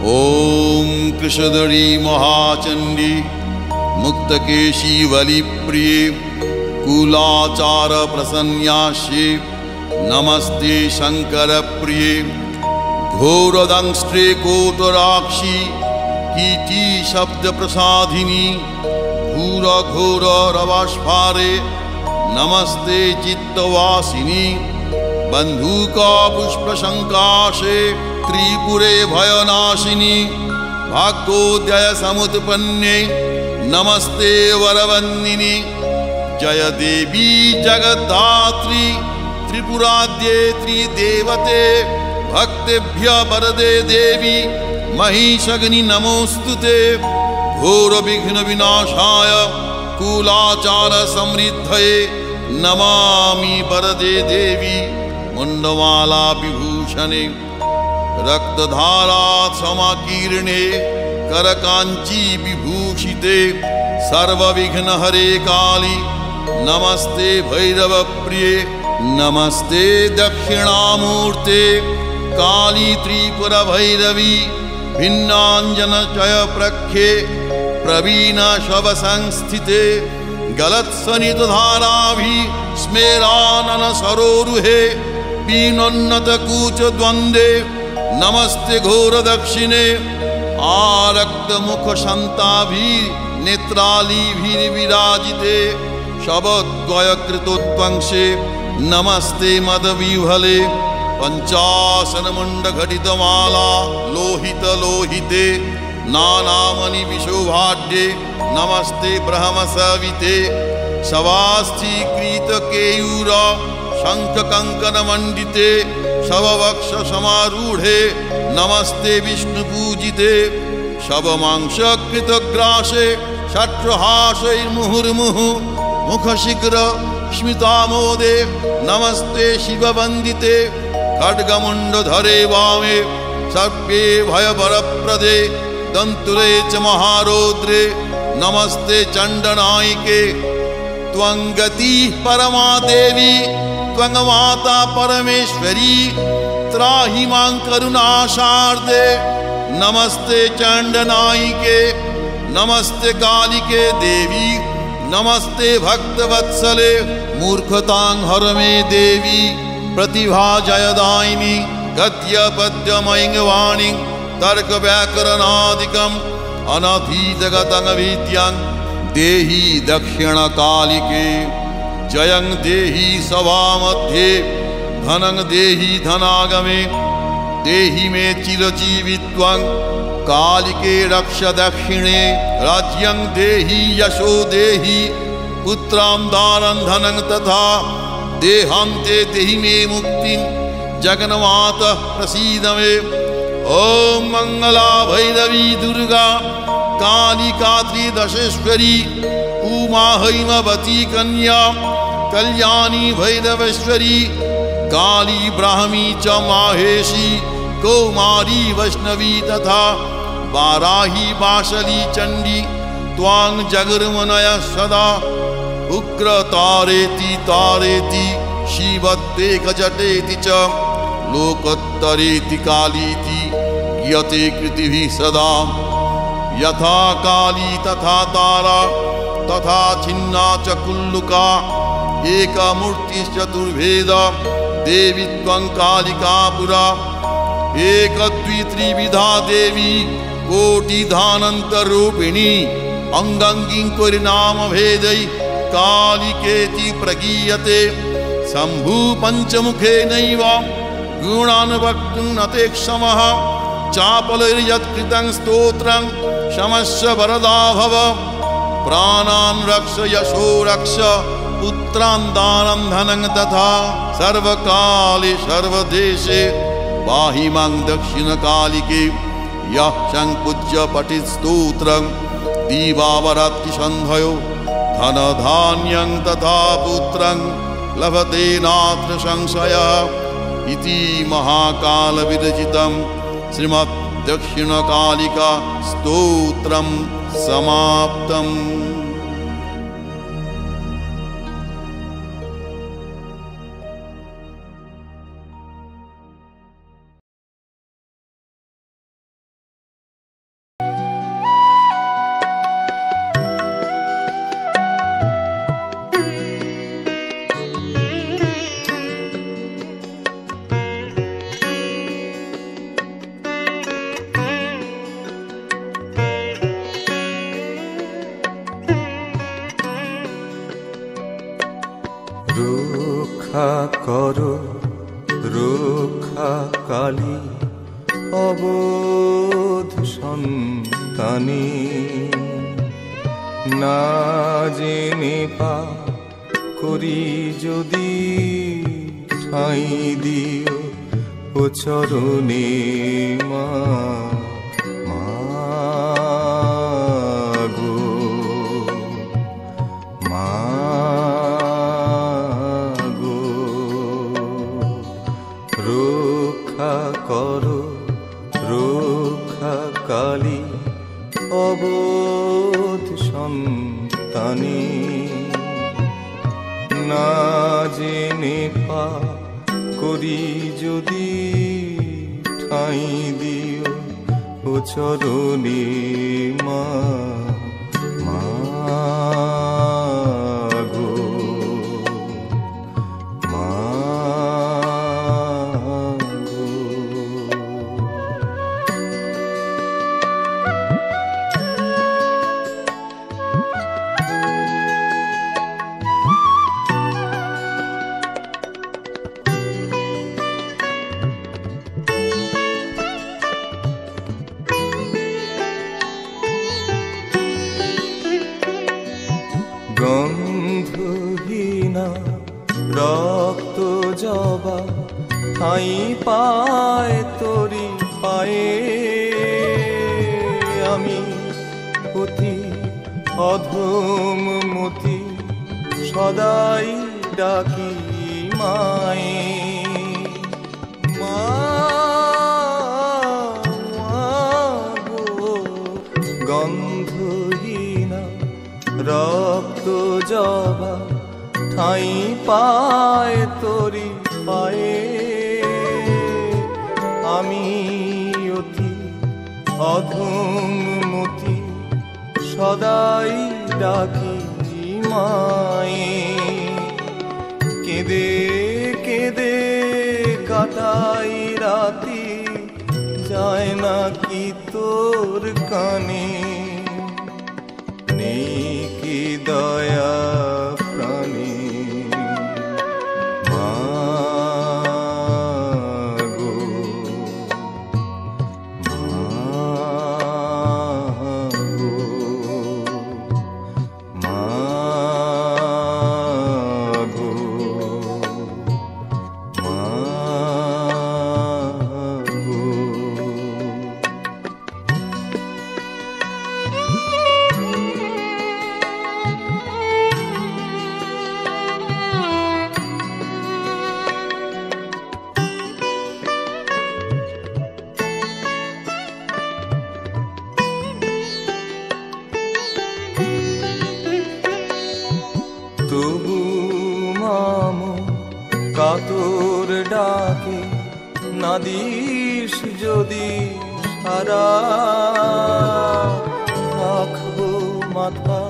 ॐ कृशधरी महाचण्डी मुक्तकेशी वलिप्रिये कुलाचार प्रसन्यास्ये नमस्ते शंकरप्रिये घोरदंष्ट्रे कोटराक्षी कीटी शब्द प्रसादिनी घोर घोर रवास्फारे नमस्ते चित्तवासिनी बंधुका पुष्प संकाशे त्रिपुरे भयनाशिनी भाग्योदय समुत्पन्ने नमस्ते वरवन्दिनी जय देवी जगद्धात्री त्रिपुराद्ये त्रिदेवते भक्तेभ्य वरदे देवी महिषग्नि नमोस्तुते घोर विघ्न विनाशाय कुलाचार समृद्धये नमामि वरदे देवी मुंडमाला विभूषणे रक्तधारा समाकीर्णे करकांची विभूषिते सर्वविघ्नहरे काली नमस्ते भैरव प्रिये नमस्ते दक्षिणामूर्ते काली त्रिपुर भैरवी भिन्नांजन चय प्रख्ये प्रवीण शव संस्थिते गलत्सनित धाराभि स्मेरानन सरोरुहे पीनोन्नत कूच द्वंद्वे नमस्ते घोर दक्षिणे आरक्त मुख शंताभि नेत्रालीभिर्विराजिते शबद्वय कृतोत्वंशे नमस्ते मदविह्वले पंचासन मुंड घटित माला लोहित लोहिते नानामणि विशोभाढ्ये नमस्ते ब्रह्म सविते शवास्थीकृत केयूर शंख कंकन मंडिते शववक्ष समारूढ़े नमस्ते विष्णु पूजिते शवमांस कृत ग्रासे षट्हासैर्मुहुर्मुहु मुख शीघ्र स्मितामोदे नमस्ते शिव वंदिते खड्गमुंडधरे वामे सर्पे भयवरप्रदे दंतुरे च महारौद्रे नमस्ते चंडनायिके त्वं गतिः परमा देवी त्वं माता परमेश्वरी त्राहि मां करुणाशार्दे नमस्ते चंडनायिके नमस्ते कालिके देवी नमस्ते भक्तवत्सले मूर्खतां हर मे देवी प्रतिभा जयदायिनी गद्य पद्य मयिंगवाणी तर्क व्याकरणादिकम् अनधीतगतं विद्यां देहि दक्षिण कालिके जयं देहि सभामध्ये धनं देहि धनागमे देहि मे चिरजीवित्वं कालिके रक्ष दक्षिणे राज्यं देहि यशो देहि पुत्रां दानं धनं तथा देहान्ते देहि मे मुक्तिं जगन्मातः प्रसीद मे ॐ मंगला भैरवी दुर्गा कालिका त्रिदशेश्वरी उमा हैमवती कन्या कल्याणी भैरवेश्वरी काली ब्राह्मी च माहेशी कौमारी वैष्णवी तथा वाराही बाशली चंडी त्वां जगर्मनय सदा उग्र तारेति तारेति शिवत्वेक जटेति च लोकोत्तरेति कालीति यते कृतिभिः सदा यथा काली तथा तारा तथा छिन्ना च कुल्लुका एका मूर्तिश्चतुर्भेदा देवी त्वं कालिका पुरा एक द्वित्रिविधा देवी कोटिधानन्तरूपिणी अंगांगिं नाम भेदै कालिकेति प्रगीयते शंभु पंचमुखे नैव गुणान् वक्तुं न ते क्षमः चापलैर्यत्कृतं स्तोत्रं क्षमस्व वरदा भव प्राणान् रक्ष यशो रक्ष पुत्रान् दानं धनं तथा सर्वकाले सर्वदेशे पाहि मां दक्षिणकालिके यः संपूज्य पठित स्तोत्रं दीवावरात्रिसन्धयो धनधान्यं तथा पुत्रं लभते नात्र संशयः इति महाकाल विरचितं श्रीमद् दक्षिणकालिका स्तोत्रं समाप्तम्। করো রক্ষা কালী অবোধ সন্তানী, না জেনে পাপ করি যদি ঠাঁই দিও ও চরণে মা। গো মা গো, রক্ষা করো রক্ষা কালী অবোধ সন্তানী, না জেনে পাপ করি যদি ঠাঁই দিও ও চরণে মা। গো মা গো। গন্ধহীনা রক্ত জবা ঠাঁই পায় তোরি পায়ে, আমি অতি অধম মতি সদাই ডাকি মায়ে। মা গো, গন্ধহীনা রক্ত জবা ঠাঁই পায় তোরি পায়ে, আমি অতি অধম মতি সদাই ডাকি মায়ে। কেঁদে কেঁদে কাটাই রাতি, যায় না কি তোর কানে, নেই কি দয়া প্রাণী। মা গো মা গো মা গো মা গো। তবু মাম কাতর ডাকে না দিস যদি সারা, রাখবো মাথা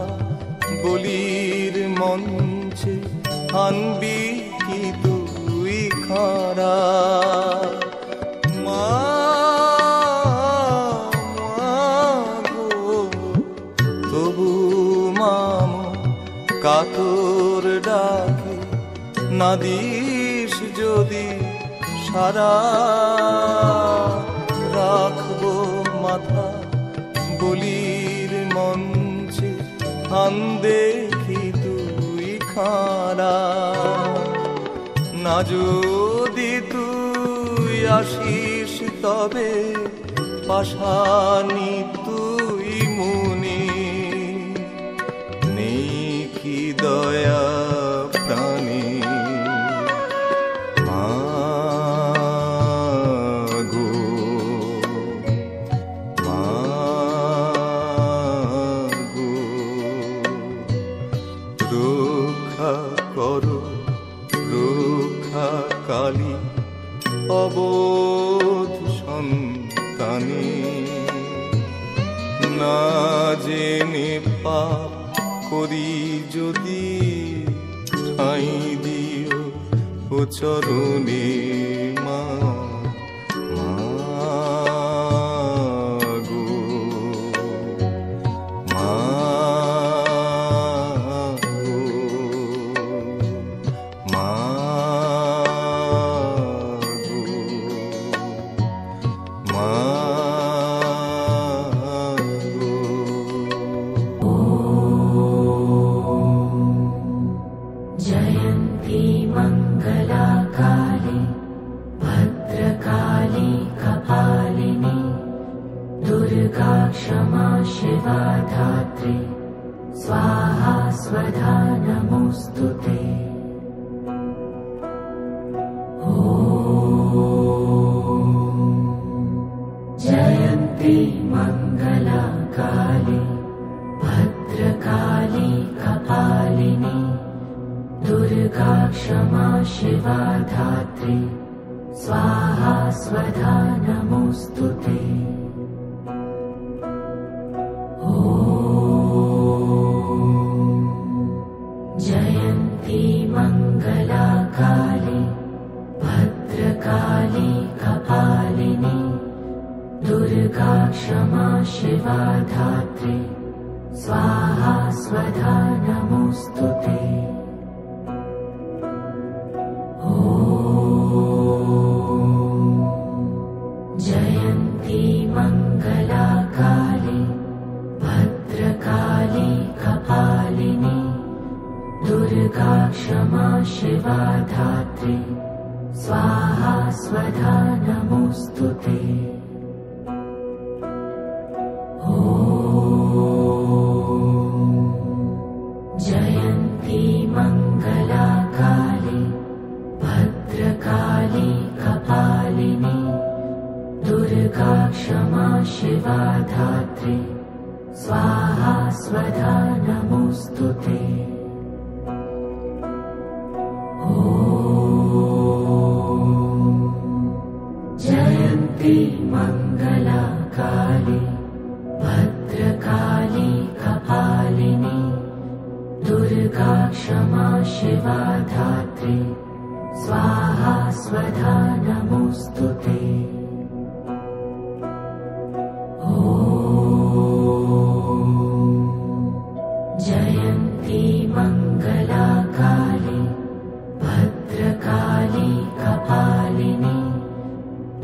বলির মঞ্চে, আনবি কি তুই খারা। মা গো, তবু মাম কাতর ডাকে না দিস যদি সারা, রাখবো মাথা বলির মঞ্চে, আন দেখি তুই খারা। না যদি তুই আসিস তবে পাশানি তুই মুনি, নেই কি দয়া প্রাণী। মা গো মা গো, রক্ষা করো রক্ষা কালী অবোধ সন্তানী, না জেনে পাপ করি যদি ঠাঁই দিও ও চরণে মা। গো মা গো মা क्षमा शिवा धात्री स्वाहा स्वधा नमोऽस्तु ते। जयन्ती मङ्गला काली भद्रकाली कपालिनी दुर्गा क्षमा शिवा धात्री स्वाहा स्वधा नमोऽस्तु ते। जयन्ती मङ्गला काली भद्रकाली कपालिनी दुर्गा क्षमा शिवा धात्री स्वाहा स्वधा नमोऽस्तु ते। जयन्ती मङ्गला काली भद्रकाली कपालिनी दुर्गा क्षमा शिवा धात्री स्वाहा स्वधा नमोऽस्तु ते। जयन्ती मङ्गला काली भद्रकाली कपालिनी दुर्गा क्षमा शिवा धात्री स्वाहा स्वधा नमोऽस्तु ते। जयन्ती मङ्गला काली भद्रकाली कपालिनी दुर्गा क्षमा शिवा धात्री स्वाहा स्वधा नमोऽस्तु ते। जयन्ती मङ्गला काली भद्रकाली कपालिनी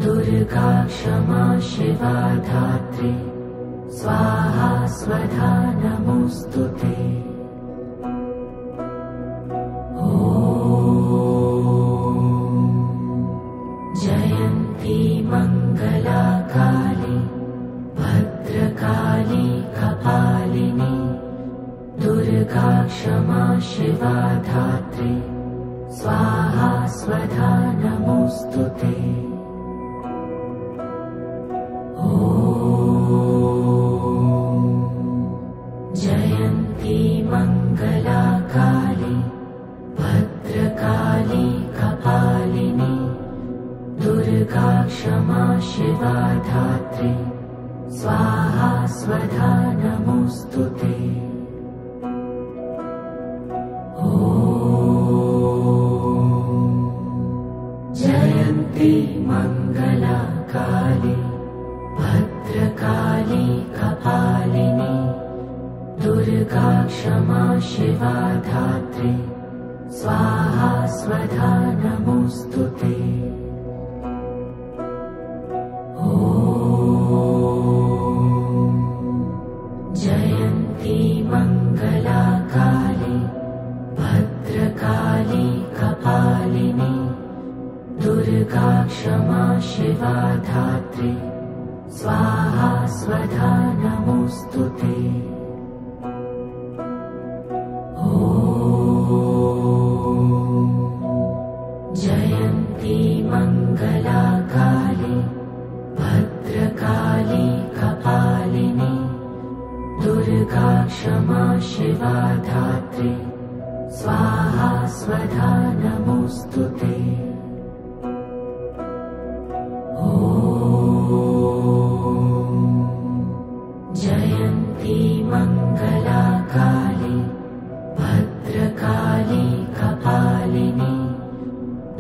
दुर्गा क्षमा शिवा धात्री स्वाहा स्वधा नमोऽस्तु ते। जयन्ती मङ्गला काली भद्रकाली कपालिनी दुर्गा क्षमा शिवा धात्री स्वाहा स्वधा नमोऽस्तु ते। जयन्ती मङ्गला काली भद्रकाली कपालिनी दुर्गा क्षमा शिवा धात्री स्वाहा स्वधा नमोऽस्तु ते। जयन्ती मङ्गला काली भद्रकाली कपालिनी दुर्गा क्षमा शिवा धात्री स्वाहा स्वधा नमोऽस्तु ते। जयन्ती मङ्गला काली भद्रकाली कपालिनी दुर्गा क्षमा शिवा धात्री स्वाहा स्वधा नमोऽस्तु ते। जयन्ती मङ्गला काली भद्रकाली कपालिनी दुर्गा क्षमा शिवा धात्री स्वाहा स्वधा नमोऽस्तु ते। जयन्ती मङ्गला काली भद्रकाली कपालिनी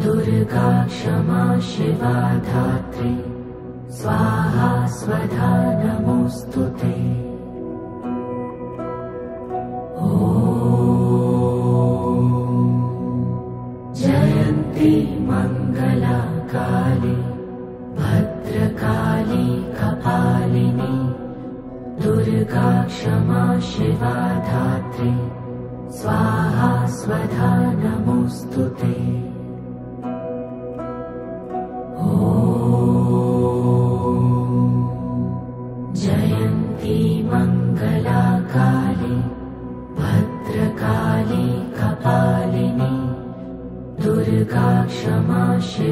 दुर्गा क्षमा शिवा धात्री स्वाहा स्वधा नमोऽस्तु ते। जयन्ती मङ्गला काली भद्रकाली कपालिनी दुर्गा क्षमा शिवा धात्री स्वाहा स्वधा नमोऽस्तु ते। जयन्ती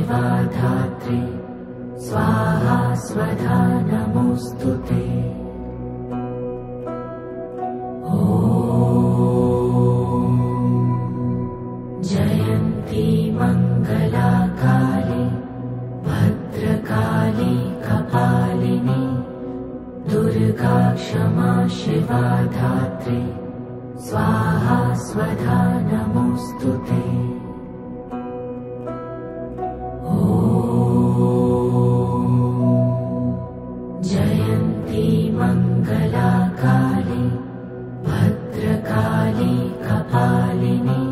शिवा धात्री स्वाहा स्वधा नमोऽस्तु ते। जयन्ती मङ्गला काली भद्रकाली कपालिनी दुर्गा क्षमा शिवा धात्री स्वाहा स्वधा नमोऽस्तु ते। जयन्ती मङ्गला काली भद्रकाली कपालिनी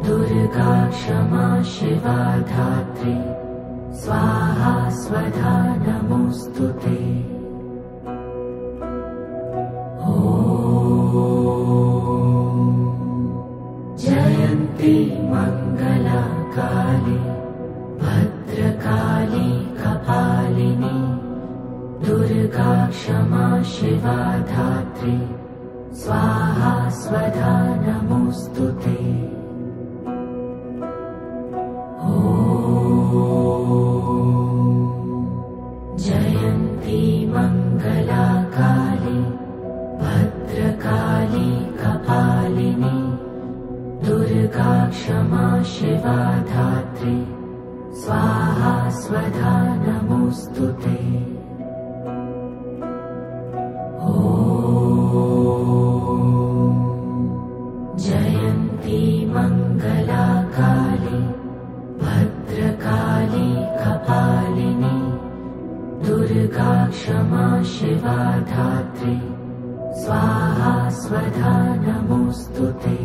दुर्गा क्षमा शिवा धात्री स्वाहा स्वधा नमोऽस्तु ते। जयन्ती मङ्गला काली भद्रकाली कपालिनी दुर्गा क्षमा शिवा धात्री स्वाहा स्वधा नमोऽस्तु ते। जयन्ती मङ्गला काली भद्रकाली कपालिनी दुर्गा क्षमा शिवा धात्री स्वाहा स्वधा नमोऽस्तु ते। जयन्ती मङ्गला काली भद्रकाली कपालिनी दुर्गा क्षमा शिवा धात्री स्वाहा स्वधा नमोऽस्तु ते।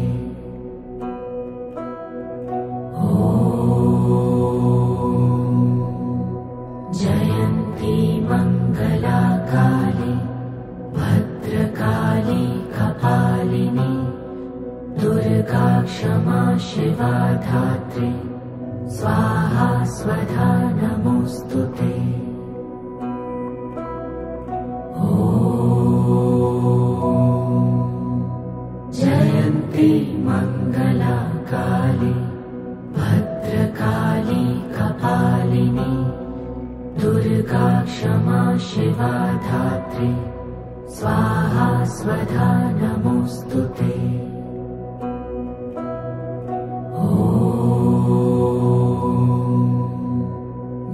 जयन्ती मङ्गला काली भद्रकाली कपालिनी दुर्गा क्षमा शिवा धात्री स्वाहा स्वधा नमोऽस्तु ते। जयन्ती मङ्गला काली भद्रकाली कपालिनी दुर्गा क्षमा शिवा धात्री स्वाहा स्वधा नमोऽस्तु ते।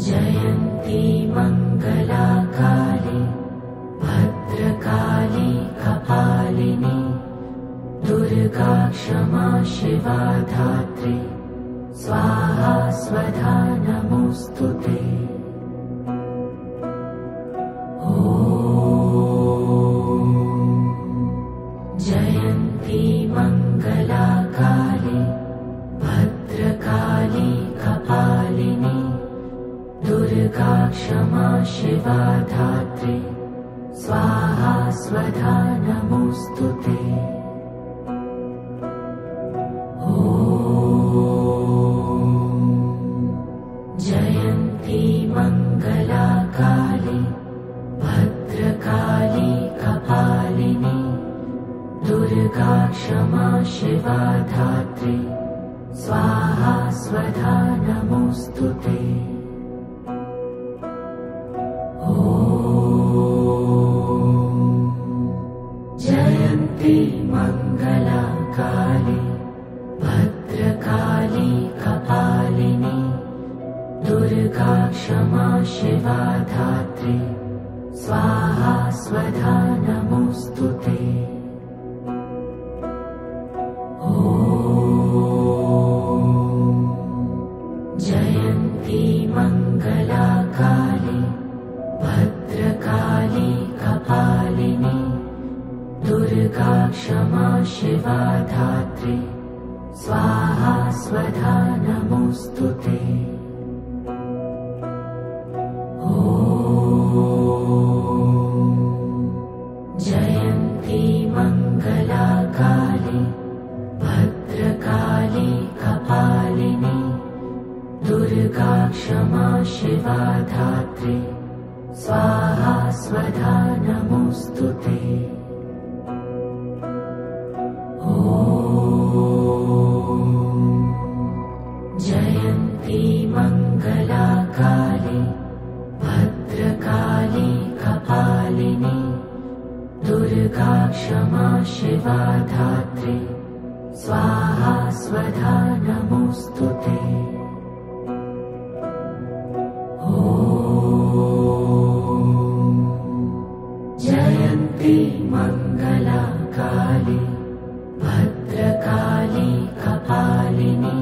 जयन्ती मङ्गला काली भद्रकाली कपालिनी दुर्गा क्षमा शिवा धात्री स्वाहा स्वधा नमोऽस्तु ते। जयन्ती मङ्गला काली भद्रकाली कपालिनी दुर्गा क्षमा शिवा धात्री स्वाहा स्वधा नमोऽस्तु ते। जयन्ती मङ्गला काली भद्रकाली कपालिनी दुर्गा क्षमा शिवा धात्री स्वाहा स्वधा नमोऽस्तु ते। जयन्ती मङ्गला काली भद्रकाली कपालिनी दुर्गा क्षमा शिवा धात्री स्वाहा स्वधा नमोऽस्तु ते। जयन्ती मङ्गला काली भद्रकाली कपालिनी दुर्गा क्षमा शिवा धात्री स्वाहा स्वधा नमोऽस्तु ते। जयन्ती मङ्गला काली भद्रकाली कपालिनी दुर्गा क्षमा शिवा धात्री स्वाहा स्वधा नमोऽस्तु ते। जयन्ती मङ्गला मङ्गलाकाली भद्रकाली कपालिनी दुर्गा क्षमा शिवा धात्री स्वाहा स्वधा नमोऽस्तुते। जयन्ती मङ्गलाकाली भद्रकाली कपालिनी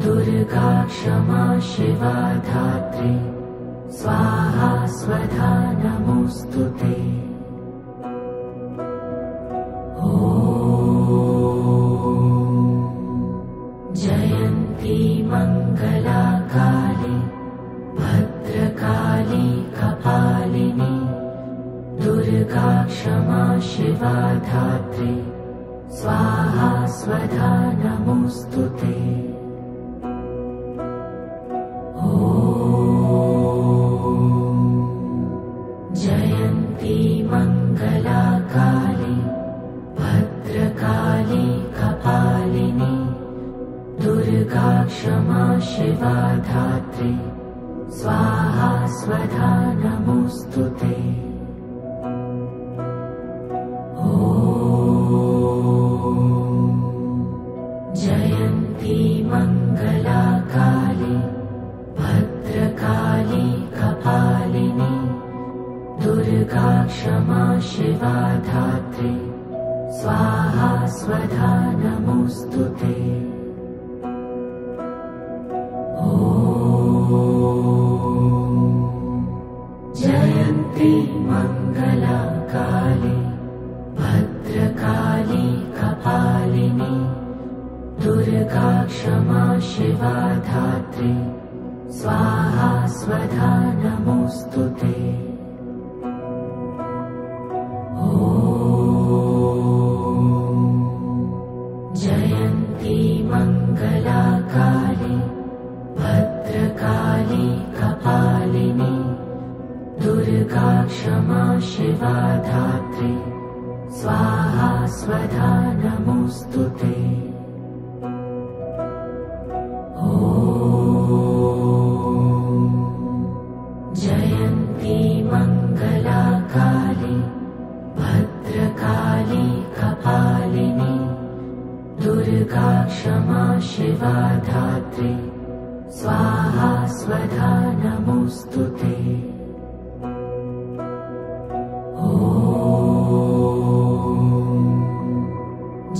दुर्गा क्षमा शिवा धात्री स्वाहा स्वधा नमोऽस्तुते। जयन्ती मङ्गलाकाली भद्रकाली कपालिनी दुर्गा क्षमा शिवा धात्री स्वाहा स्वधा नमोऽस्तुते। जयन्ती मङ्गलाकाली भद्रकाली कपालिनी दुर्गा क्षमा शिवा धात्री स्वाहा स्वधा नमोऽस्तुते। जयन्ती मङ्गलाकाली भद्रकाली कपालिनी दुर्गा क्षमा शिवा धात्री स्वाहा स्वधा नमोऽस्तुते। जयन्ती मङ्गलाकाली भद्रकाली कपालिनी दुर्गा क्षमा शिवा धात्री स्वाहा स्वधा नमोऽस्तुते। जयन्ती मङ्गलाकाली भद्रकाली कपालिनी दुर्गा क्षमा शिवा धात्री स्वाहा स्वधा नमोऽस्तुते। जयन्ती मङ्गलाकाली भद्रकाली कपालिनी दुर्गा क्षमा शिवा धात्री स्वाहा स्वधा नमोऽस्तुते।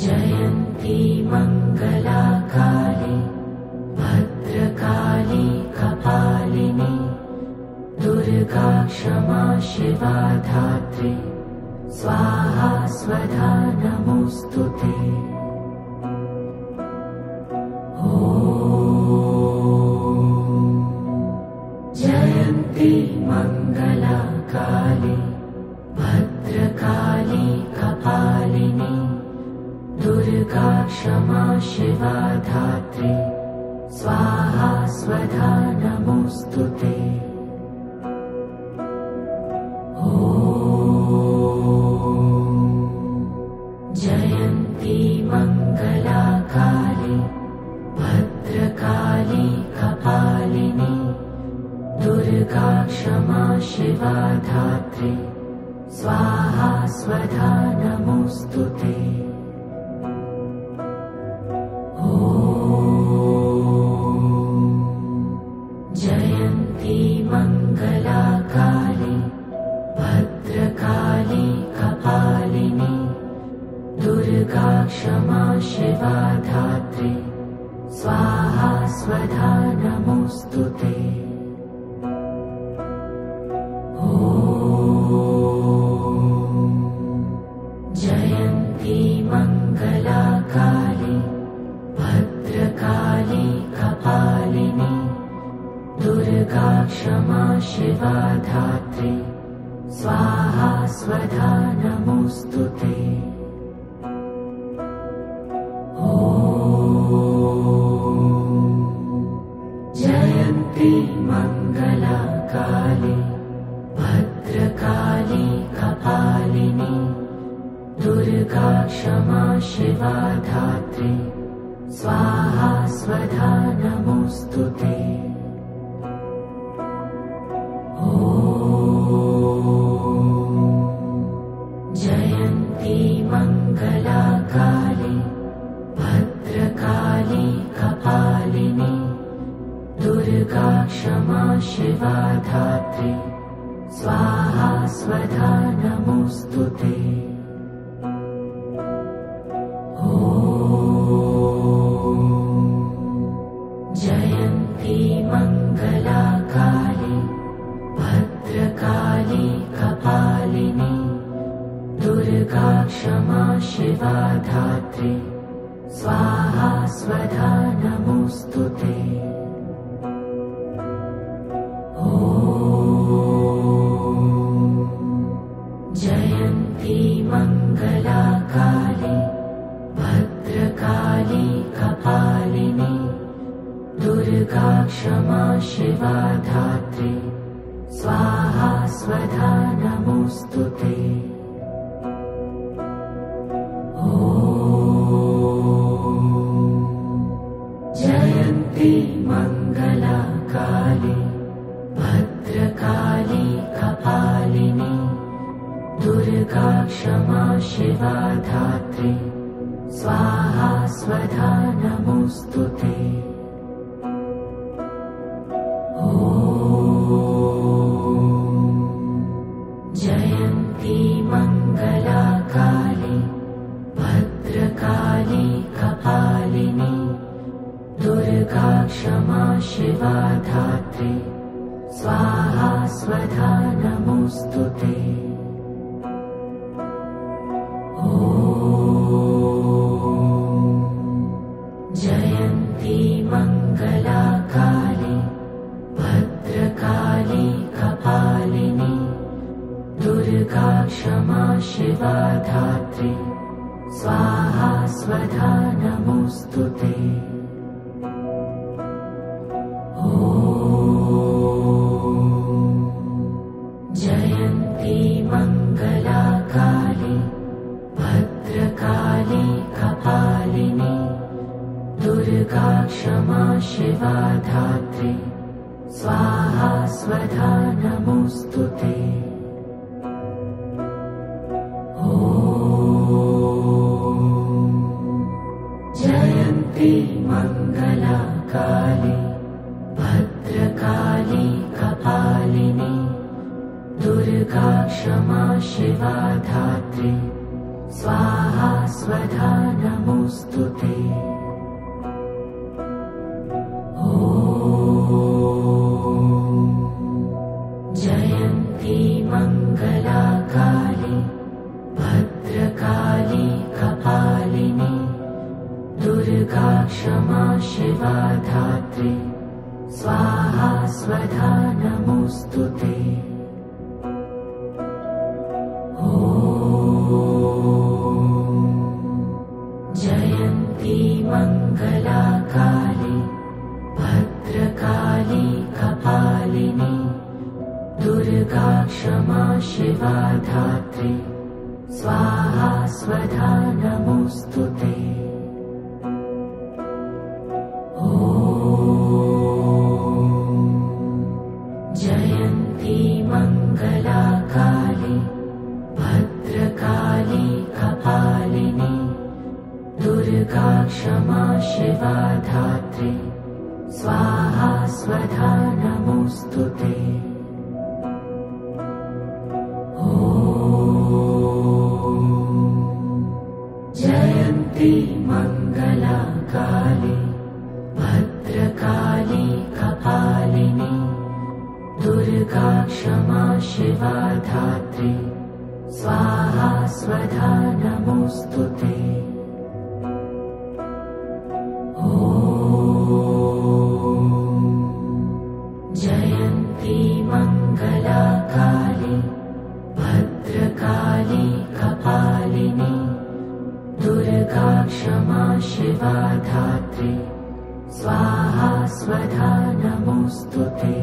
जयन्ती मङ्गलाकाली भद्रकाली कपालिनी दुर्गा क्षमा शिवा धात्री स्वाहा स्वधा नमोऽस्तुते। जयन्ती मङ्गलाकाली भद्रकाली कपालिनी दुर्गा क्षमा शिवा धात्री स्वाहा स्वधा नमोऽस्तुते। जयन्ती मङ्गलाकाली भद्रकाली कपालिनी दुर्गा क्षमा शिवा धात्री स्वाहा स्वधा नमोऽस्तुते। जयन्ती मङ्गलाकाली भद्रकाली कपालिनी दुर्गा क्षमा शिवा धात्री स्वाहा स्वधा नमोऽस्तुते। जयन्ती मङ्गलाकाली भद्रकाली कपालिनी दुर्गा क्षमा शिवा धात्री स्वाहा स्वधा नमोऽस्तुते। जयन्ती मङ्गलाकाली भद्रकाली कपालिनी दुर्गा क्षमा शिवा धात्री स्वाहा स्वधा नमोऽस्तुते। शिवा धात्री स्वाहा स्वधा नमोऽस्तु ते। जयन्ती मङ्गला काली भद्रकाली कपालिनी दुर्गा क्षमा शिवा धात्री स्वाहा स्वधा नमोऽस्तु ते। जयन्ती मङ्गला काली भद्रकाली कपालिनी दुर्गा क्षमा शिवा धात्री स्वाहा स्वधा नमोऽस्तु ते। जयन्ती मङ्गला काली भद्रकाली कपालिनी दुर्गा क्षमा शिवा धात्री स्वाहा स्वधा नमोऽस्तु ते। जयन्ती मङ्गला काली भद्रकाली कपालिनी दुर्गा क्षमा शिवा धात्री स्वाहा स्वधा नमोऽस्तु ते। जयन्ती मङ्गला काली भद्रकाली कपालिनी दुर्गा क्षमा शिवा धात्री स्वाहा स्वधा नमोऽस्तु ते। जयन्ती मङ्गला काली भद्रकाली कपालिनी दुर्गा क्षमा शिवा धात्री स्वाहा स्वधा नमोऽस्तु ते। जयन्ती मङ्गला काली भद्रकाली कपालिनी दुर्गा क्षमा शिवा धात्री स्वाहा स्वधा नमोऽस्तु ते। जयन्ती मङ्गला काली भद्रकाली कपालिनी दुर्गा क्षमा शिवा धात्री स्वाहा स्वधा नमोऽस्तु ते। जयन्ती मङ्गला काली भद्रकाली कपालिनी दुर्गा क्षमा शिवा धात्री स्वाहा स्वधा नमोऽस्तु ते। जयन्ती मङ्गला काली भद्रकाली कपालिनी दुर्गा क्षमा शिवा धात्री स्वाहा स्वधा नमोऽस्तु ते। जयन्ती मङ्गला काली भद्रकाली कपालिनी दुर्गा क्षमा शिवा धात्री स्वाहा स्वधा नमोऽस्तु ते। जयन्ती मङ्गला काली भद्रकाली कपालिनी दुर्गा क्षमा शिवा धात्री स्वाहा स्वधा नमोऽस्तु ते।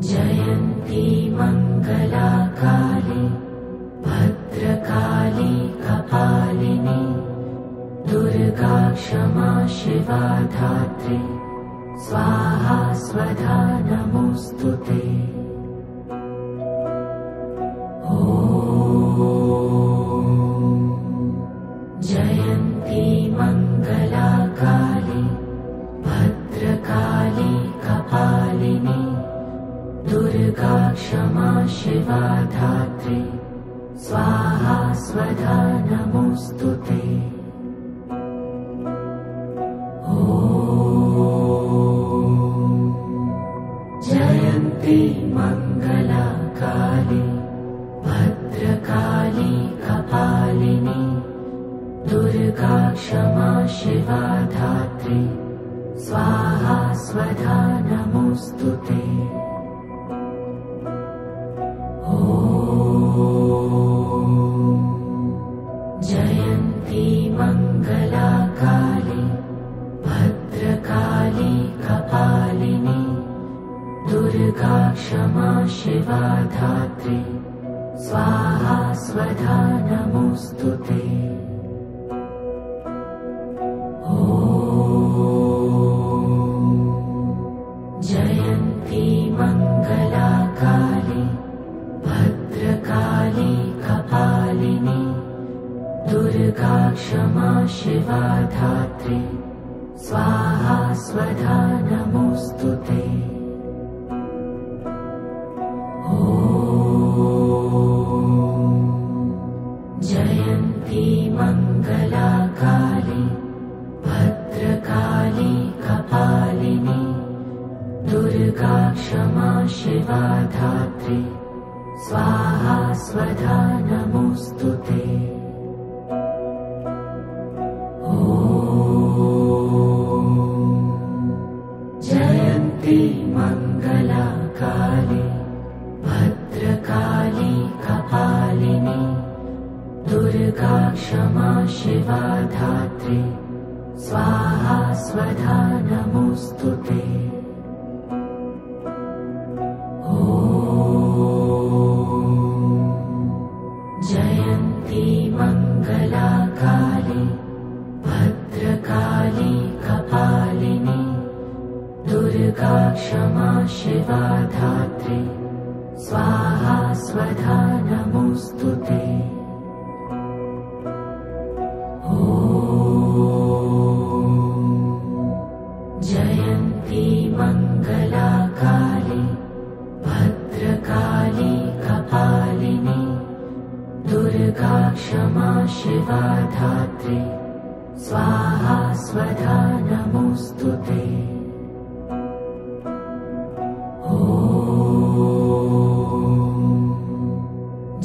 जयन्ती मङ्गला काली भद्रकाली कपालिनी दुर्गा क्षमा शिवा धात्री स्वाहा स्वधा नमोऽस्तु ते। जयन्ती मङ्गला दुर्गा क्षमा शिवा धात्री स्वाहा स्वधा नमोऽस्तुते जयन्ती मंगला काली भद्रकाली कपालिनी दुर्गा क्षमा शिवा धात्री स्वाहा स्वधा नमोऽस्तुते जयन्ती मंगला काली भद्रकाली कपालिनी दुर्गा क्षमा शिवा धात्री स्वाहा स्वधा नमोऽस्तुते जयन्ती मंगला काली भद्रकाली कपालिनी दुर्गा क्षमा शिवा धात्री स्वाहा स्वधा नमोऽस्तुते जयन्ती मंगला काली भद्रकाली कपालिनी दुर्गा क्षमा शिवा धात्री स्वाहा स्वधा नमोऽस्तुते जयन्ती मंगला काली भद्रकाली कपालिनी दुर्गा क्षमा शिवा धात्री स्वाहा स्वधा नमोऽस्तुते जयन्ती मंगला काली भद्रकाली कपालिनी दुर्गा क्षमा शिवा धात्री स्वाहा स्वधा नमोऽस्तुते जयन्ती मंगला काली भद्रकाली कपालिनी दुर्गा क्षमा शिवा धात्री स्वाहा स्वधा नमोऽस्तुते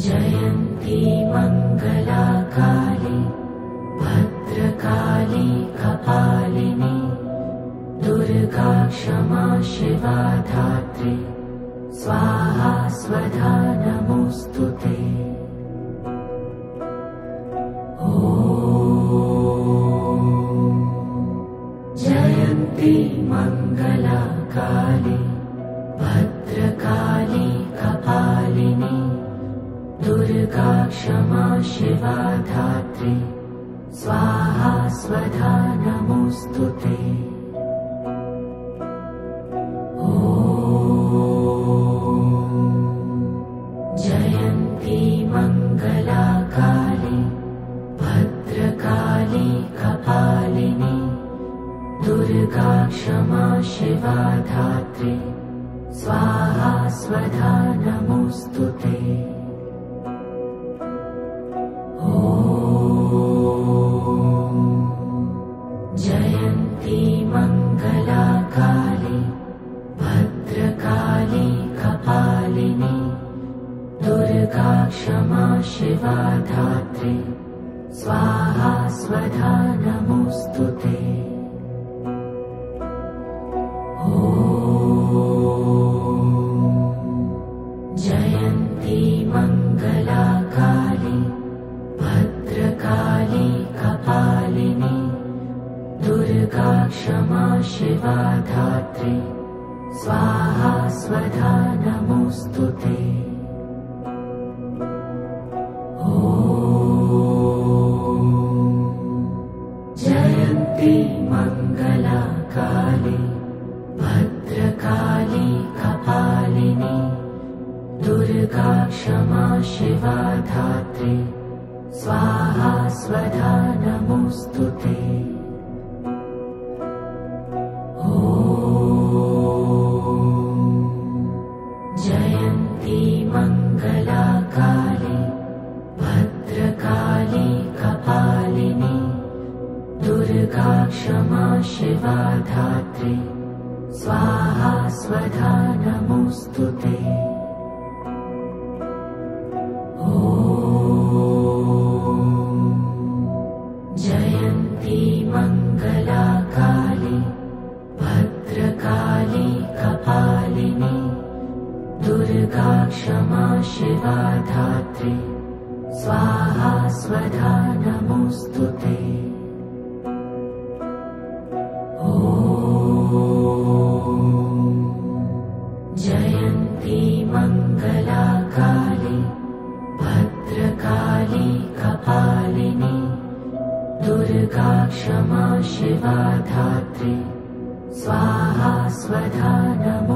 जयन्ती मंगला काली भद्रकाली कपालिनी दुर्गा क्षमा शिवा धात्री स्वाहा स्वधा नमोऽस्तुते जयन्ती मंगला काली भद्रकाली कपालिनी दुर्गा क्षमा शिवा धात्री स्वाहा स्वधा नमोऽस्तुते जयन्ती मंगला काली भद्रकाली कपालिनी दुर्गा क्षमा शिवा धात्री स्वाहा स्वधा नमोऽस्तुते जयन्ती मंगला काली भद्रकाली कपालिनी दुर्गा क्षमा शिवा धात्री स्वाहा स्वधा नमोऽस्तुते जयन्ती मंगला काली भद्रकाली कपालिनी दुर्गा क्षमा शिवा धात्री स्वाहा स्वधा नमोऽस्तुते जयन्ती मंगला काली भद्रकाली कपालिनी दुर्गा क्षमा शिवा धात्री स्वाहा स्वधा नमोऽस्तुते जय धात्रे स्वाहा स्वधा नमोऽस्तुते जयन्ती मंगला काली भद्रकाली कपालिनी दुर्गा क्षमा शिवा धात्री स्वाहा स्वधा नमोऽस्तुते जयन्ती मंगला काली भद्रकाली कपालिनी दुर्गा क्षमा शिवा धात्री स्वाहा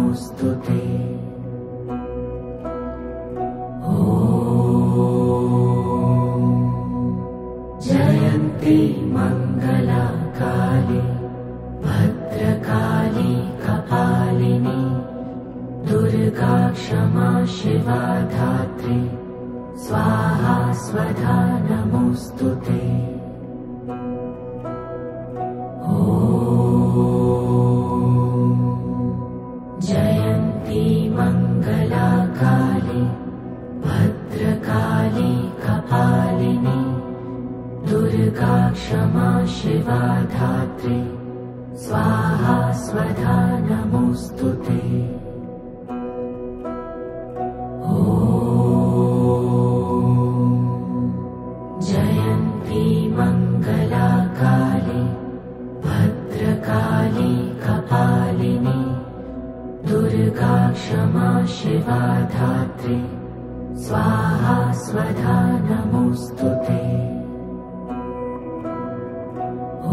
स्वधा नमोऽस्तुते जयन्ती मंगला काली भद्रकाली कपालिनी दुर्गा क्षमा शिवा धात्री स्वाहा स्वधा नमोऽस्तुते जयन्ती मंगला काली भद्रकाली कपालिनी दुर्गा क्षमा शिवा धात्री स्वाहा स्वधा नमोऽस्तुते जयन्ती मंगला काली भद्रकाली कपालिनी दुर्गा क्षमा शिवा धात्री स्वाहा स्वधा नमोऽस्तुते जयन्ती मंगला काली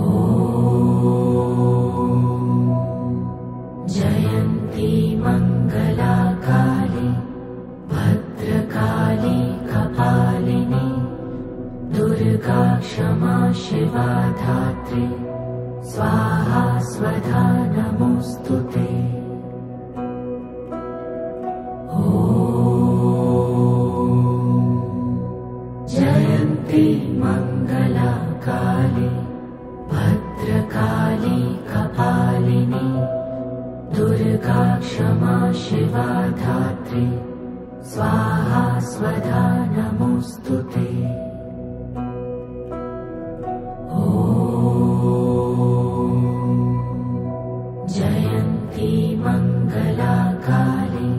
भद्रकाली कपालिनी दुर्गा क्षमा शिवा धात्री स्वाहा स्वधा नमोऽस्तुते जयन्ती मंगला काली भद्रकाली कपालिनी दुर्गा क्षमा शिवा धात्री स्वाहा स्वधा नमोऽस्तुते जयन्ती मंगला काली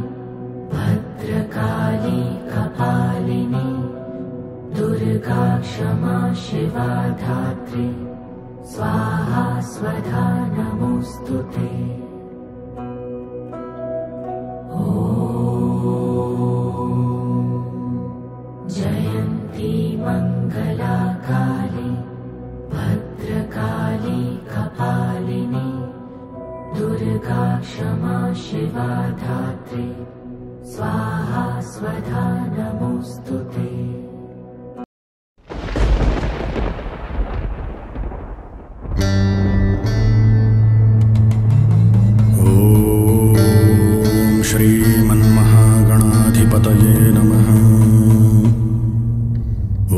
भद्रकाली कपालिनी दुर्गा क्षमा शिवा धात्री स्वाहा स्वधा नमोऽस्तुते जयन्ती मंगला काली भद्रकाली कपालिनी दुर्गा क्षमा शिवा धात्री स्वाहा स्वधा नमोऽस्तुते श्रीमन्महागणाधिपतये नमः।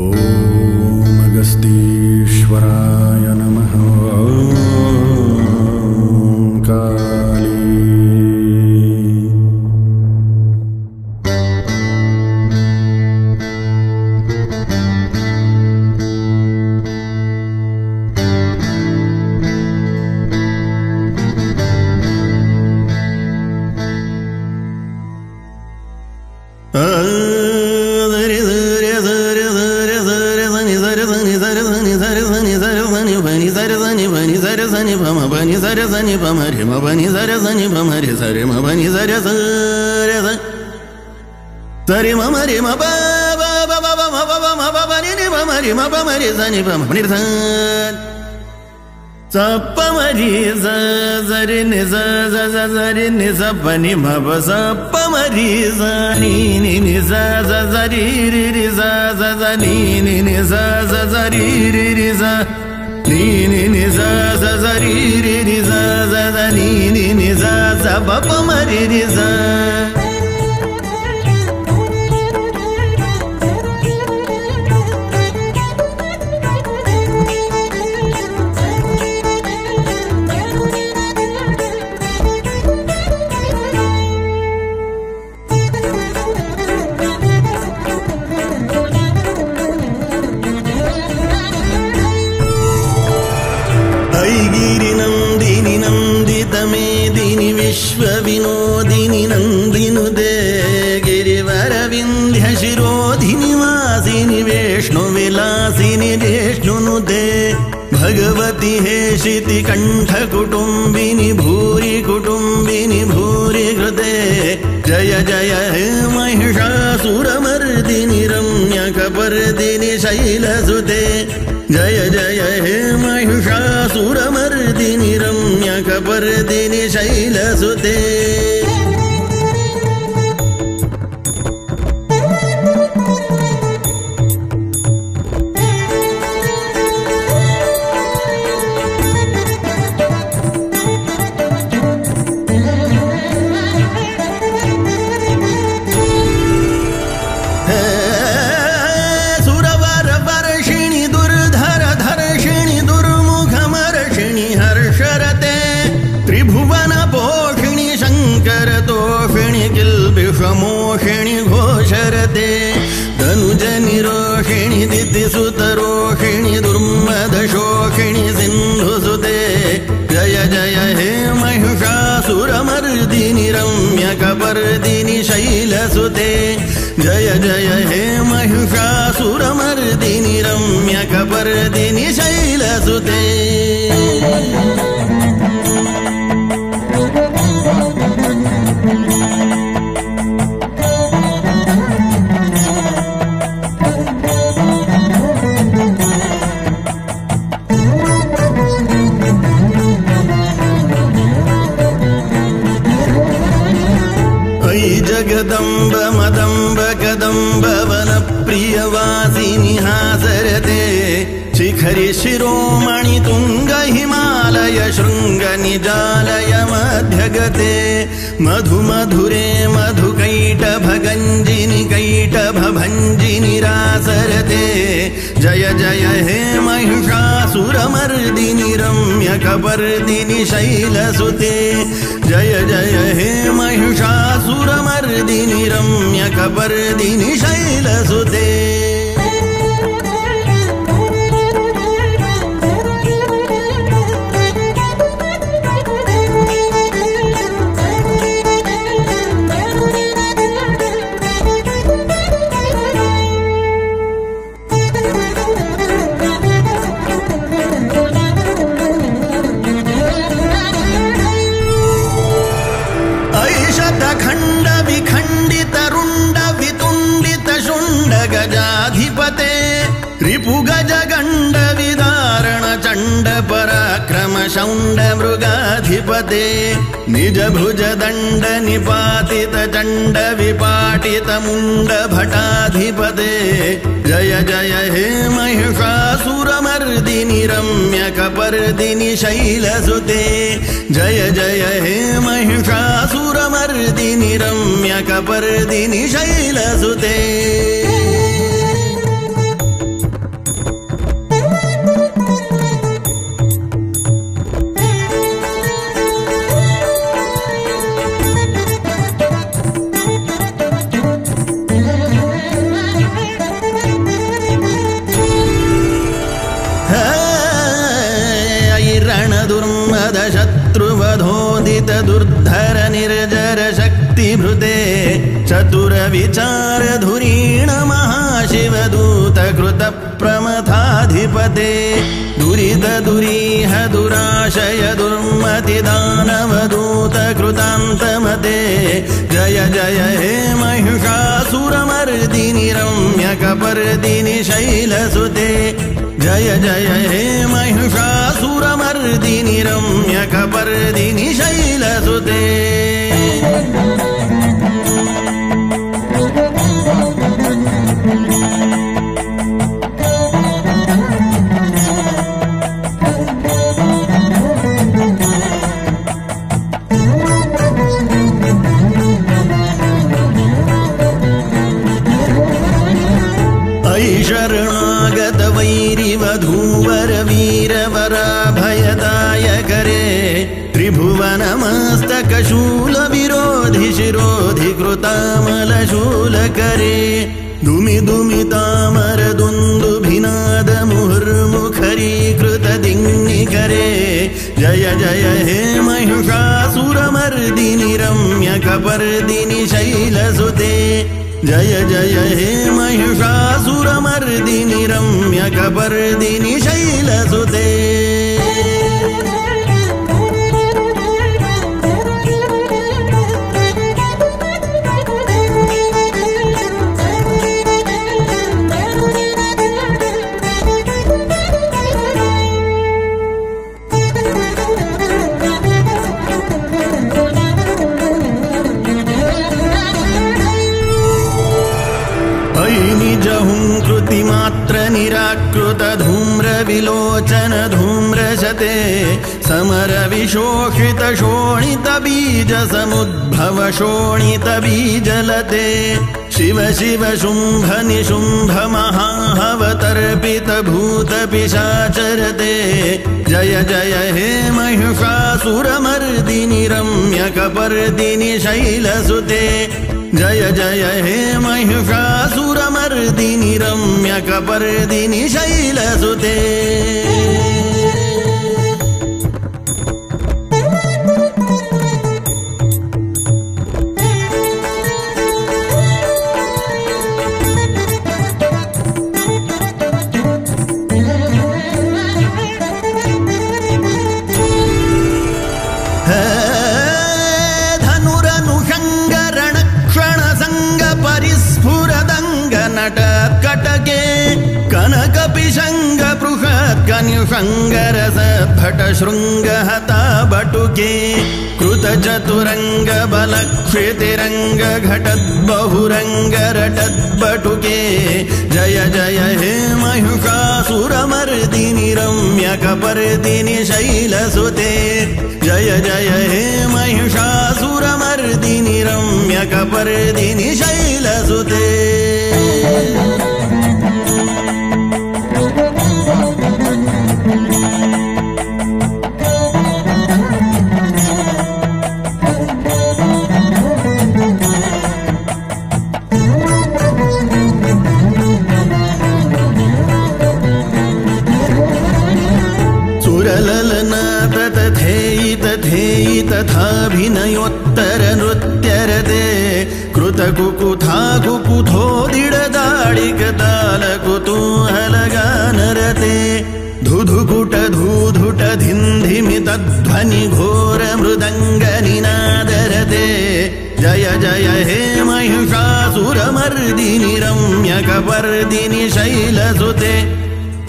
ॐ अगस्तीश्वराय नमः। ॐ Kali Sapamari zari ni zari ni zapani maba sapamari zani ni zari ri zani ni zari ri za ni zari ri zani ni zapamari ri za भगवति हेशिति कण्ठकुटुम्बिनि भूरि कुटुम्बिनि भूरि कृते जय जय हे महिषासुरमर्दिनि रम्यकपर्दिनि शैलसुते जय जय हे महिषासुरमर्दिनि रम्यकपर्दिनि शैलसुते मोषिणि घोषरते धनुजनि रोषिणि दितिसुतरोषिणि दुर्मदशोषिणि सिन्धुसुते जय जय हे महिषासुरमर्दिनि रम्यकपर्दिनि शैलसुते जय जय हे महिषासुरमर्दिनि रम्यकपर्दिनि शैलसुते जगदम्ब मदम्ब कदम्ब वनप्रियवासिनि हासरते शिखरि शिरोमणि तुङ्ग हिमालय शृङ्ग निजालय मध्यगते मधु मधुरे मधुकैटभगञ्जिनि कैटभभञ्जिनि रासरते जय जय हे महिषासुरमर्दिनि रम्यकपर्दिनि शैलसुते जय जय हे महिषासुरमर्दिनि रम्यकपर्दिनि शैलसुते गजाधिपते रिपुगज गण्ड विदारण चण्ड पराक्रम शौण्ड मृगाधिपते निज भुज दण्ड निपातित चण्ड विपाटित मुण्ड भटाधिपते जय जय हे महिषासुरमर्दिनि रम्यकपर्दिनि शैलसुते जय जय हे महिषासुरमर्दिनि रम्यकपर्दिनि शैलसुते शत्रुवधोदित दुर्धर निर्जर शक्तिभृते चतुर विचार धुरीण महाशिवदूत कृत प्रमथाधिपते दुरित दुरीह दुराशय दुर्मति दानवदूत कृतान्तमते जय जय हे महिषासुरमर्दिनि रम्यकपर्दिनि शैलसुते जय जय हे महिषासुरमर्दिनि रम्यकपर्दिनि शैलसुते शरणागत वैरिवधूवर वीरवराभयदायकरे त्रिभुवनमस्तकशूल विरोधि शिरोधि कृतामलशूलकरे दुमि दुमि तामर दुन्दुभिनाद मुहुर्मुखरीकृत दिङ्निकरे जय जय हे महिषासुरमर्दिनि रम्यकपर्दिनि शैलसुते जय जय हे महिषासुरमर्दिनि रम्यकपर्दिनि शैलसुते निराकृत धूम्र विलोचन धूम्रशते समर विशोषित शोणित बीज समुद्भव शोणित बीजलते शिव शिव शुंभ निशुंभ महाहवतर्पित भूत पिशाचरते जय जय हे महिषासुरमर्दिनि रम्यकपर्दिनि शैलसुते जय जय हे महिषासुरमर्दिनि रम्यकपर्दिनि शैलसुते कटके कनकपिशंग पृषत् कन्युषंगरस भट शृंगहता बटुके कृत चतुरंग बलक्षितिरंग घटत् बहुरंग रटत् बटुके जय जय हे महिषासुरमर्दिनि रम्यकपर्दिनि शैलसुते जय जय हे महिषासुरमर्दिनि रम्यकपर्दिनि शैलसुते तथाभिनयोत्तर नृत्यरते कृतकुकुथा कुकुथोदिडदाडिकताल कुतूहलगानरते धुधुकुट धूधुट धिन्धिमितध्वनि घोर मृदङ्गनिनादरते जय जय हे महिषासुरमर्दिनि रम्यकपर्दिनि शैलसुते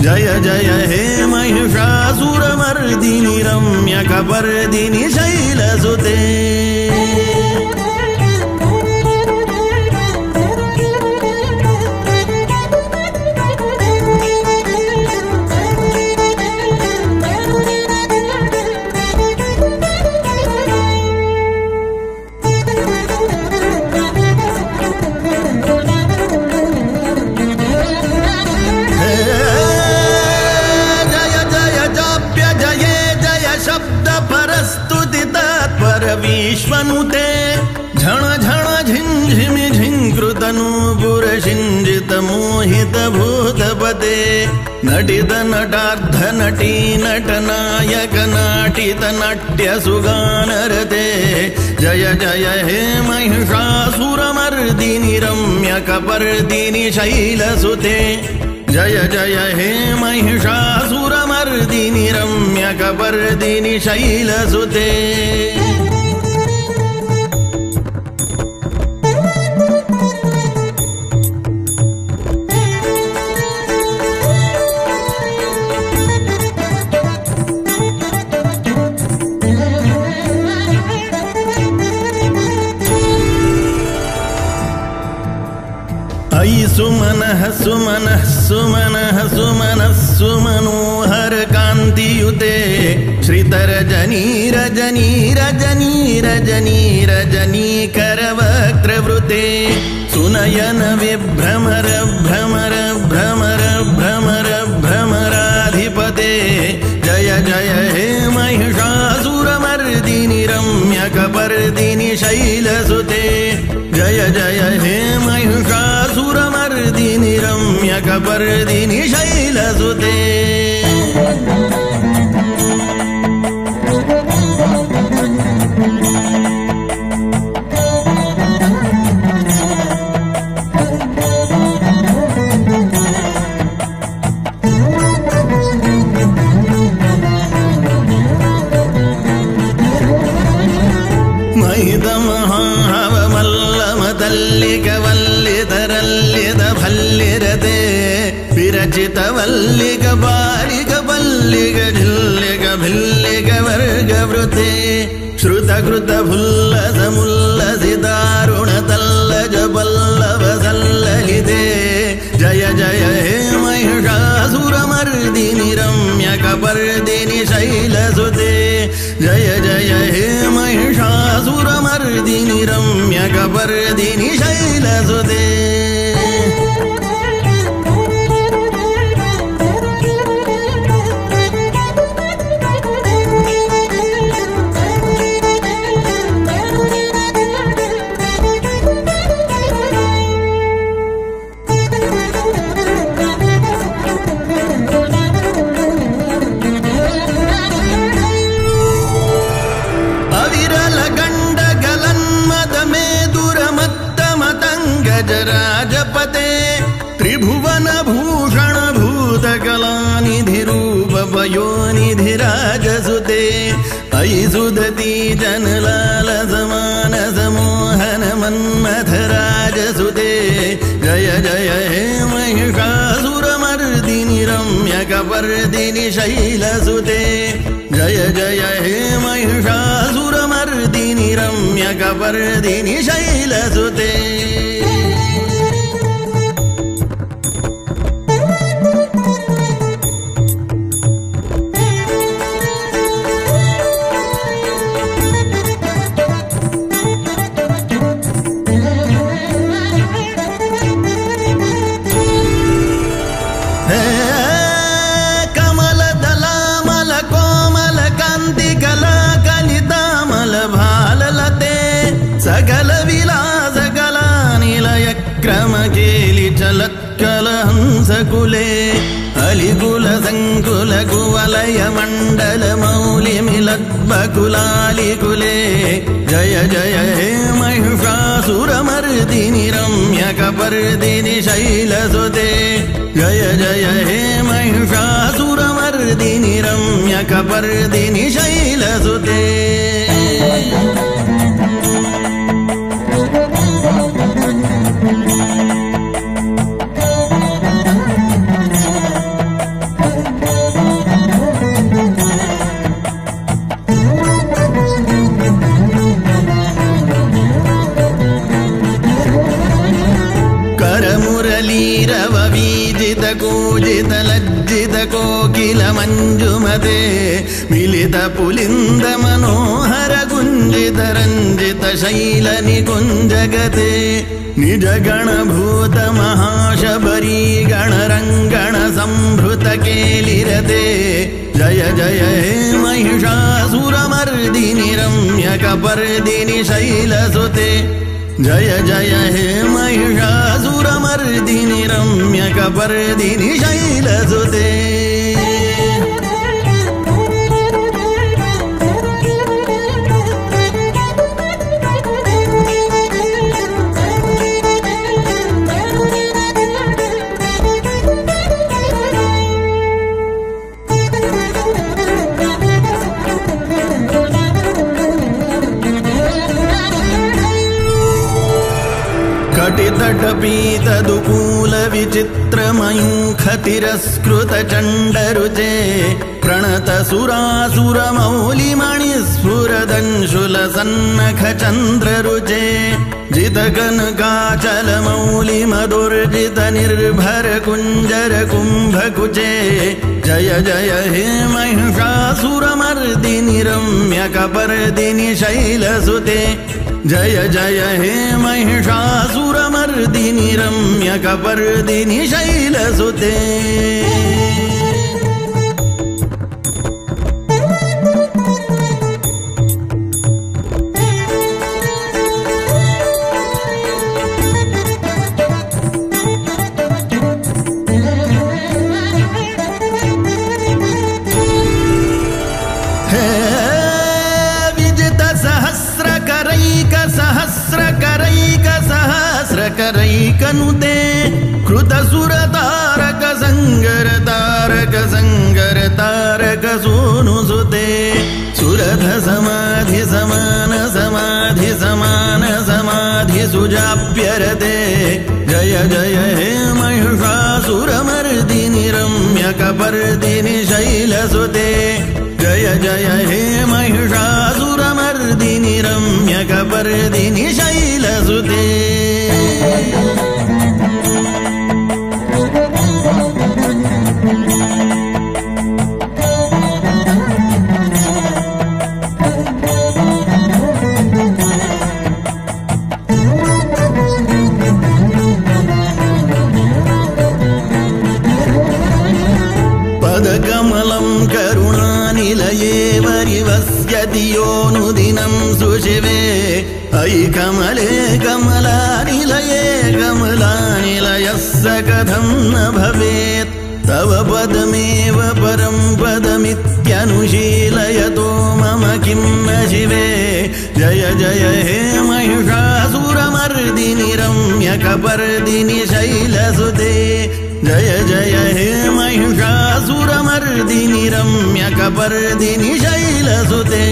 जय जय हे महिषासुरमर्दिनि रम्यकपर्दिनि शैलसुते विश्वनुते झण झण झिंझिमि झिंकृतनूपुर शिंजित मोहित भूतपते नटित नटार्ध नटी नटनायक नाटित नाट्य सुगानरते जय जय हे महिषासुरमर्दिनि रम्यकपर्दिनि शैलसुते जय जय हे महिषासुरमर्दिनि रम्यकपर्दिनि शैलसुते सुमनः सुमनः सुमनः सुमनः सुमनोहर कान्तियुते श्रितरजनी रजनी रजनी रजनी रजनी करवक्त्रवृते सुनयन विभ्रमर भ्रमर भ्रमर भ्रमर भ्रमराधिपते जय जय हे महिषासुरमर्दिनि रम्यकपर्दिनि शैलसुते जय जय हे महिषासुरमर्दिनि रम्यकपर्दिनि शैलसुते विरचित वल्लिक बालिक बल्लिक झिल्लिक भिल्लिक वर्गवृते श्रुतकृत भुल्लस मुल्लसितारुण तल्लज पल्लव सल्ललिते जय जय हे महिषा सुरमर्दिनि रम्यकपर्दिनि शैलसुते जय जय हे महिषासुरमर्दिनि रम्यकपर्दिनि शैलसुते राजपते त्रिभुवन भूषण भूतकलानिधिरूप पयोनिधिराजसुते अयि सुदती जनलाल समान समोहन मन्मथराजसुते जय जय हे महिषासुरमर्दिनि रम्यकपर्दिनि शैलसुते जय जय हे महिषासुरमर्दिनि रम्यकपर्दिनि शैलसुते सकल विलास कलानिलय क्रम केलि चलत्कलहंसकुले अलिकुल संकुल कुवलय मंडल मौलि मिलद्बकुलालिकुले जय जय हे महिषासुरमर्दिनि रम्यकपर्दिनि शैलसुते जय जय हे महिषासुरमर्दिनि रम्यकपर्दिनि शैलसुते करमुरलीरववीजित कूजित लज्जित कोकिल मंजुमते मिलित पुलिंद मनोहर गुंजित रंजित शैल निकुंजगते निज गण भूत महाशबरी गण रंगण संभृत केलिरते जय जय हे महिषासुरमर्दिनि रम्यकपर्दिनि शैलसुते जय जय हे महिषासुरमर्दिनि रम्यकपर्दिनि शैलसुते कटितटपीतदुकूल विचित्रमयूख तिरस्कृत चण्डरुचे प्रणत सुरासुरमौलिमणिस्फुरदंशुल सन्नख चन्द्ररुचे जितकनकाचल मौलि मधुर्जित निर्भर कुञ्जर कुम्भकुचे जय जय हे महिषासुरमर्दिनि रम्यकपर्दिनि शैलसुते जय जय हे महिषासुरमर्दिनि रम्यकपर्दिनि शैलसुते सहस्रकरैकनुते कृतसुरतारक संगर तारक सोनुसुते सुरथ समाधि समान समाधि समान समाधि सुजाप्यरते जय जय हे महिषासुरमर्दिनि रम्यकपर्दिनि शैलसुते जय जय हे महिषासुरमर्दिनि रम्यकपर्दिनि शैलसुते अयि कमले कमलानिलये कमलानिलयस्य कथं न भवेत् तव पदमेव परं पदमित्यनुशीलयतो मम किं न शिवे जय जय हे महिषासुरमर्दिनि रम्यकपर्दिनि शैलसुते जय जय हे महिषासुरमर्दिनि रम्यकपर्दिनि शैलसुते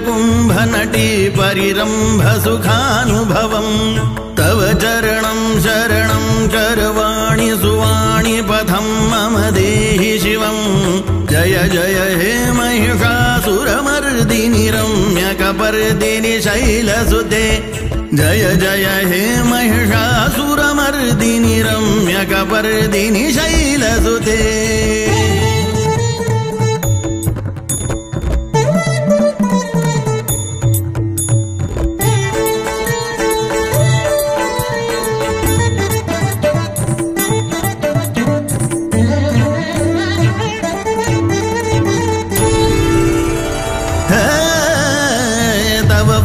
कुम्भनटी परिरम्भ सुखानुभवं तव चरणं शरणं चरवाणि सुवाणि पथं मम देहि शिवं जय जय हे महिषासुरमर्दिनि रम्यकपर्दिनि शैलसुते जय जय हे महिषासुरमर्दिनि रम्यकपर्दिनि शैलसुते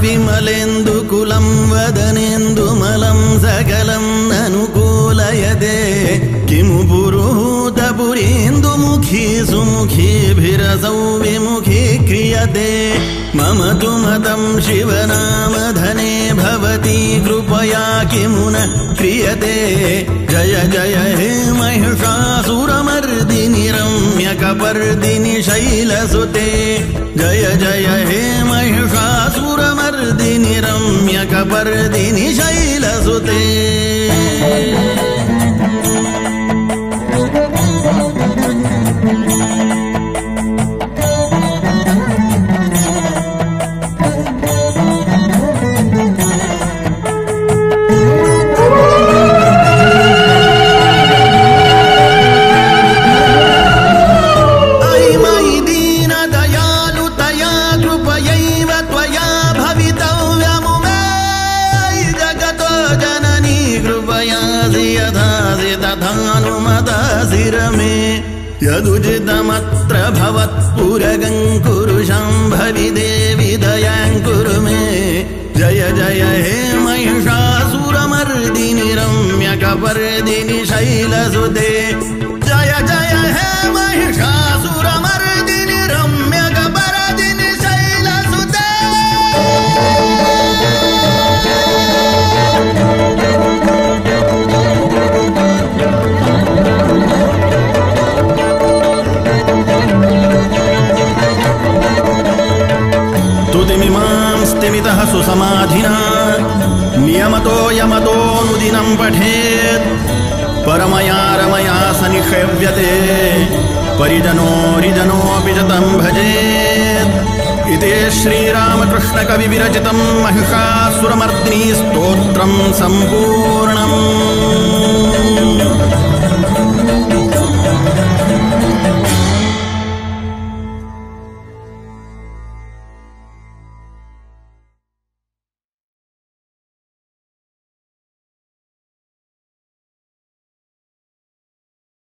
विमलेन्दुकुलं वदनेन्दुमलं सकलं अनुकूलयते किमु पुरुहूतपुरीन्दुमुखी सुमुखीभिरसौ विमुखी क्रियते मम तु मतं शिवनामधने भवती कृपया किमु न क्रियते जय जय हे महिषासुरमर्दिनि रम्यकपर्दिनि शैलसुते जय जय हे महिषासुरमर्दिनि रम्यकपर्दिनि शैलसुते यदुचितमत्र भवत्पुरगं कुरु शाम्भवि देवि दयां कुरु मे जय जय हे महिषासुरमर्दिनि रम्यकपर्दिनि शैलसुते जय जय हे महिषासुरमर्दिनि रम्यकपर्दिनि शैलसुते स्तिमितः सुसमाधिना नियमतो यमतोऽनुदिनं पठेत् परमया रमया सनिषेव्यते परिजनोऽपि च तं भजेत् इति श्रीरामकृष्णकविविरचितं महिषासुरमर्दिनी स्तोत्रं सम्पूर्णम्।